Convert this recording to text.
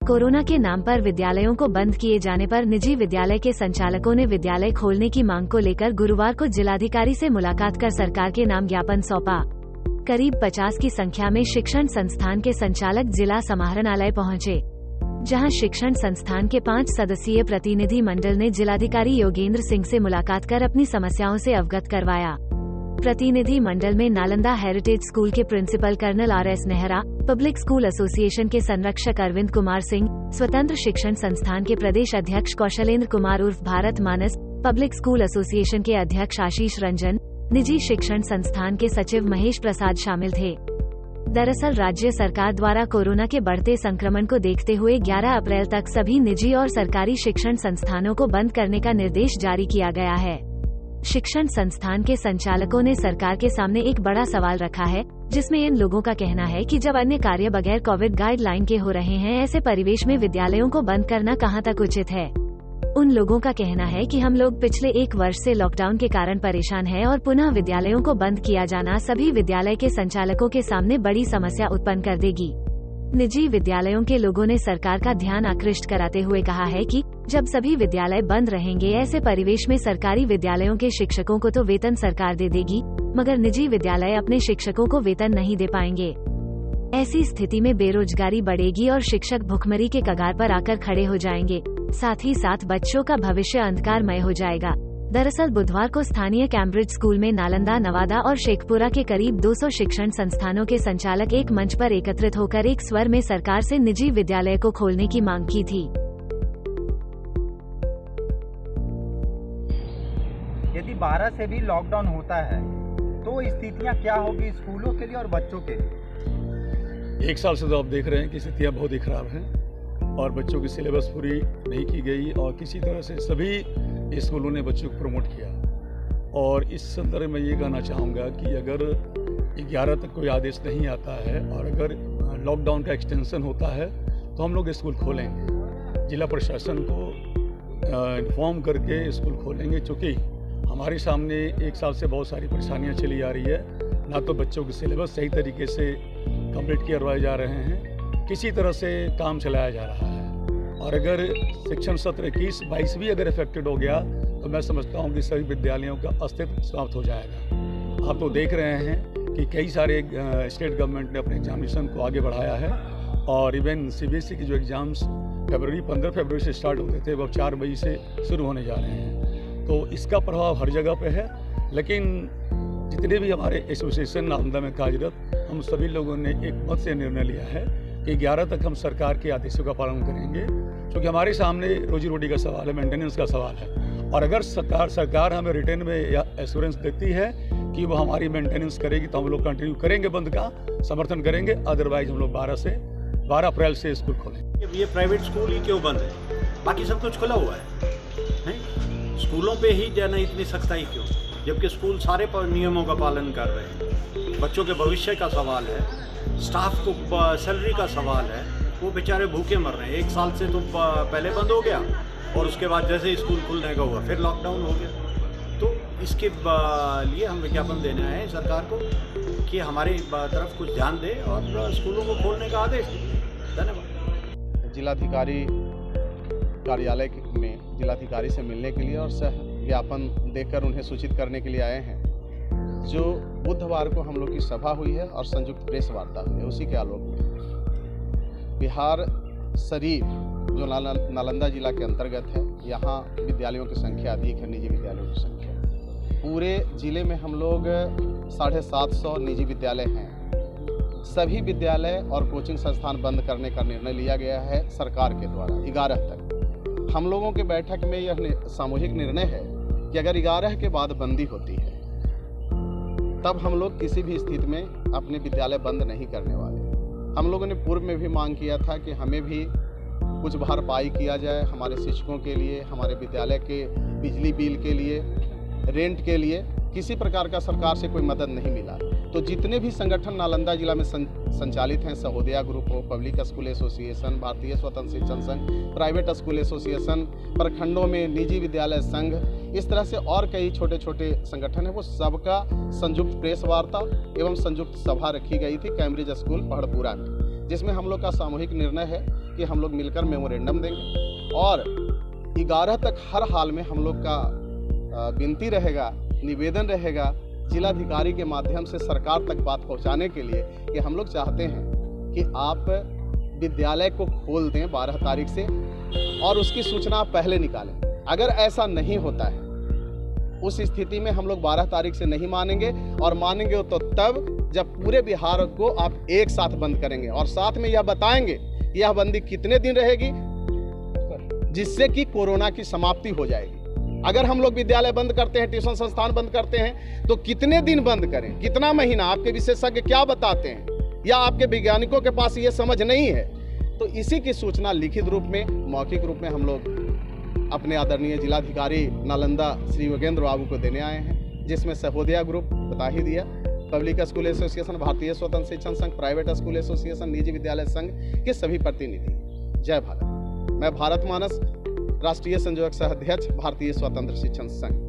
Corona के नाम पर विद्यालयों को बंद किए जाने पर निजी विद्यालय के संचालकों ने विद्यालय खोलने की मांग को लेकर गुरुवार को जिलाधिकारी से मुलाकात कर सरकार के नाम ज्ञापन सौंपा। करीब 50 की संख्या में शिक्षण संस्थान के संचालक जिला समाहरणालय पहुंचे, जहां शिक्षण संस्थान के 5 सदस्यीय प्रतिनिधि मंडल ने जिलाधिकारी योगेंद्र सिंह से मुलाकात कर अपनी समस्याओं से अवगत करवाया। प्रतिनिधि मंडल में नालंदा हेरिटेज स्कूल के principal colonel RS Nehra, public school association के संरक्षक अरविंद कुमार सिंह, स्वतंत्र शिक्षण संस्थान के प्रदेश अध्यक्ष कौशलेंद्र कुमार उर्फ भारत मानस, पब्लिक स्कूल एसोसिएशन के अध्यक्ष आशीष रंजन, निजी शिक्षण संस्थान के सचिव महेश प्रसाद शामिल थे। दरअसल राज्य सरकार द्वारा कोरोना के बढ़ते संक्रमण को देखते हुए 11 अप्रैल तक सभी निजी और सरकारी शिक्षण संस्थानों को बंद करने का निर्देश जारी किया गया है। शिक्षण संस्थान के संचालकों ने सरकार के सामने एक बड़ा सवाल रखा है, जिसमें इन लोगों का कहना है कि जब अन्य कार्य बगैर कोविड गाइडलाइन के हो रहे हैं, ऐसे परिवेश में विद्यालयों को बंद करना कहां तक उचित है। उन लोगों का कहना है कि हम लोग पिछले 1 वर्ष से लॉकडाउन के कारण परेशान हैं और पुनः विद्यालयों को बंद किया जाना सभी विद्यालय के संचालकों के सामने बड़ी समस्या उत्पन्न कर देगी। निजी विद्यालयों के लोगों ने सरकार का ध्यान आकृष्ट कराते हुए कहा है कि जब सभी विद्यालय बंद रहेंगे, ऐसे परिवेश में सरकारी विद्यालयों के शिक्षकों को तो वेतन सरकार दे देगी, मगर निजी विद्यालय अपने शिक्षकों को वेतन नहीं दे पाएंगे। ऐसी स्थिति में बेरोजगारी बढ़ेगी और शिक्षक भुखमरी के कगार पर आकर खड़े हो जाएंगे। साथ ही साथ बच्चों का भविष्य अंधकारमय हो जाएगा। दरअसल बुधवार को स्थानीय कैम्ब्रिज स्कूल में नालंदा, नवादा और शेखपुरा के करीब 200 शिक्षण संस्थानों के संचालक एक मंच पर एकत्रित होकर एक स्वर में सरकार से निजी विद्यालय को खोलने की मांग की थी। यदि 12 से भी लॉकडाउन होता है तो स्थितियां क्या होगी स्कूलों के लिए और बच्चों के लिए? 1 साल से तो आप देख रहे हैं कि स्थितियाँ बहुत ही खराब हैं और बच्चों की सिलेबस पूरी नहीं की गई और किसी तरह से सभी स्कूलों ने बच्चों को प्रमोट किया। और इस संदर्भ में ये कहना चाहूँगा कि अगर 11 तक कोई आदेश नहीं आता है और अगर लॉकडाउन का एक्सटेंशन होता है तो हम लोग स्कूल खोलेंगे, जिला प्रशासन को इन्फॉर्म करके स्कूल खोलेंगे। चूँकि हमारे सामने 1 साल से बहुत सारी परेशानियाँ चली आ रही है, ना तो बच्चों के सिलेबस सही तरीके से कंप्लीट करवाए जा रहे हैं, किसी तरह से काम चलाया जा रहा है। और अगर शिक्षण सत्र 21-22 भी अगर इफेक्टेड हो गया तो मैं समझता हूँ कि सभी विद्यालयों का अस्तित्व समाप्त हो जाएगा। आप तो देख रहे हैं कि कई सारे स्टेट गवर्नमेंट ने अपने एग्जामिनेशन को आगे बढ़ाया है और इवन CBSE के जो एग्ज़ाम्स 15 फरवरी से स्टार्ट होते थे वो 4 मई से शुरू होने जा रहे हैं। तो इसका प्रभाव हर जगह पे है, लेकिन जितने भी हमारे एसोसिएशन नालंदा में कार्यरत, हम सभी लोगों ने एक मत से निर्णय लिया है कि 11 तक हम सरकार के आदेशों का पालन करेंगे, क्योंकि हमारे सामने रोजी रोटी का सवाल है, मेंटेनेंस का सवाल है। और अगर सरकार हमें रिटर्न में एश्योरेंस देती है कि वो हमारी मेंटेनेंस करेगी तो हम लोग कंटिन्यू करेंगे, बंद का समर्थन करेंगे। अदरवाइज हम लोग 12 अप्रैल से स्कूल खोलेंगे। ये प्राइवेट स्कूल ही क्यों बंद है? बाकी सब कुछ खुला हुआ है? स्कूलों पे ही जाना इतनी सख्ताई क्यों, जबकि स्कूल सारे नियमों का पालन कर रहे हैं। बच्चों के भविष्य का सवाल है, स्टाफ को सैलरी का सवाल है, वो बेचारे भूखे मर रहे हैं। 1 साल से तो पहले बंद हो गया और उसके बाद जैसे ही स्कूल खुलने का हुआ फिर लॉकडाउन हो गया। तो इसके लिए हम विज्ञापन देने आए हैं सरकार को कि हमारी तरफ कुछ ध्यान दे और स्कूलों को खोलने का आदेश दे। धन्यवाद। जिलाधिकारी कार्यालय में जिलाधिकारी से मिलने के लिए और सह ज्ञापन देकर उन्हें सूचित करने के लिए आए हैं। जो बुधवार को हम लोग की सभा हुई है और संयुक्त प्रेस वार्ता हुई है, उसी के आलोक में बिहार शरीफ जो नालंदा जिला के अंतर्गत है, यहाँ विद्यालयों की संख्या अधिक है, निजी विद्यालयों की संख्या। पूरे जिले में हम लोग 750 निजी विद्यालय हैं। सभी विद्यालय और कोचिंग संस्थान बंद करने का निर्णय लिया गया है सरकार के द्वारा 11 तक। हम लोगों के बैठक में यह सामूहिक निर्णय है कि अगर 11 के बाद बंदी होती है तब हम लोग किसी भी स्थिति में अपने विद्यालय बंद नहीं करने वाले। हम लोगों ने पूर्व में भी मांग किया था कि हमें भी कुछ भरपाई किया जाए हमारे शिक्षकों के लिए, हमारे विद्यालय के बिजली बिल के लिए, रेंट के लिए। किसी प्रकार का सरकार से कोई मदद नहीं मिला। तो जितने भी संगठन नालंदा जिला में संचालित हैं, सहोदया ग्रुप हो, पब्लिक स्कूल एसोसिएशन, भारतीय स्वतंत्र शिक्षण संघ, प्राइवेट स्कूल एसोसिएशन, प्रखंडों में निजी विद्यालय संघ, इस तरह से और कई छोटे छोटे संगठन हैं, वो सबका संयुक्त प्रेस वार्ता एवं संयुक्त सभा रखी गई थी कैम्ब्रिज स्कूल पहाड़पुरा में, जिसमें हम लोग का सामूहिक निर्णय है कि हम लोग मिलकर मेमोरेंडम देंगे और 11 तक हर हाल में हम लोग का विनती रहेगा, निवेदन रहेगा जिलाधिकारी के माध्यम से सरकार तक बात पहुंचाने के लिए कि हम लोग चाहते हैं कि आप विद्यालय को खोल दें 12 तारीख से और उसकी सूचना पहले निकालें। अगर ऐसा नहीं होता है उस स्थिति में हम लोग 12 तारीख से नहीं मानेंगे और मानेंगे तो तब जब पूरे बिहार को आप एक साथ बंद करेंगे और साथ में यह बताएंगे यह बंदी कितने दिन रहेगी जिससे कि कोरोना की समाप्ति हो जाएगी। अगर हम लोग विद्यालय बंद करते हैं, ट्यूशन संस्थान बंद करते हैं तो कितने दिन बंद करें, कितना महीना, आपके विशेषज्ञ क्या बताते हैं या आपके वैज्ञानिकों के पास ये समझ नहीं है। तो इसी की सूचना लिखित रूप में, मौखिक रूप में हम लोग अपने आदरणीय जिलाधिकारी नालंदा श्री योगेंद्र बाबू को देने आए हैं, जिसमें सहोदया ग्रुप बता ही दिया, पब्लिक स्कूल एसोसिएशन, भारतीय स्वतंत्र शिक्षण संघ, प्राइवेट स्कूल एसोसिएशन, निजी विद्यालय संघ के सभी प्रतिनिधि। जय भारत। मैं भारत मानस राष्ट्रीय संयोजक सह अध्यक्ष भारतीय स्वतंत्र शिक्षण संघ।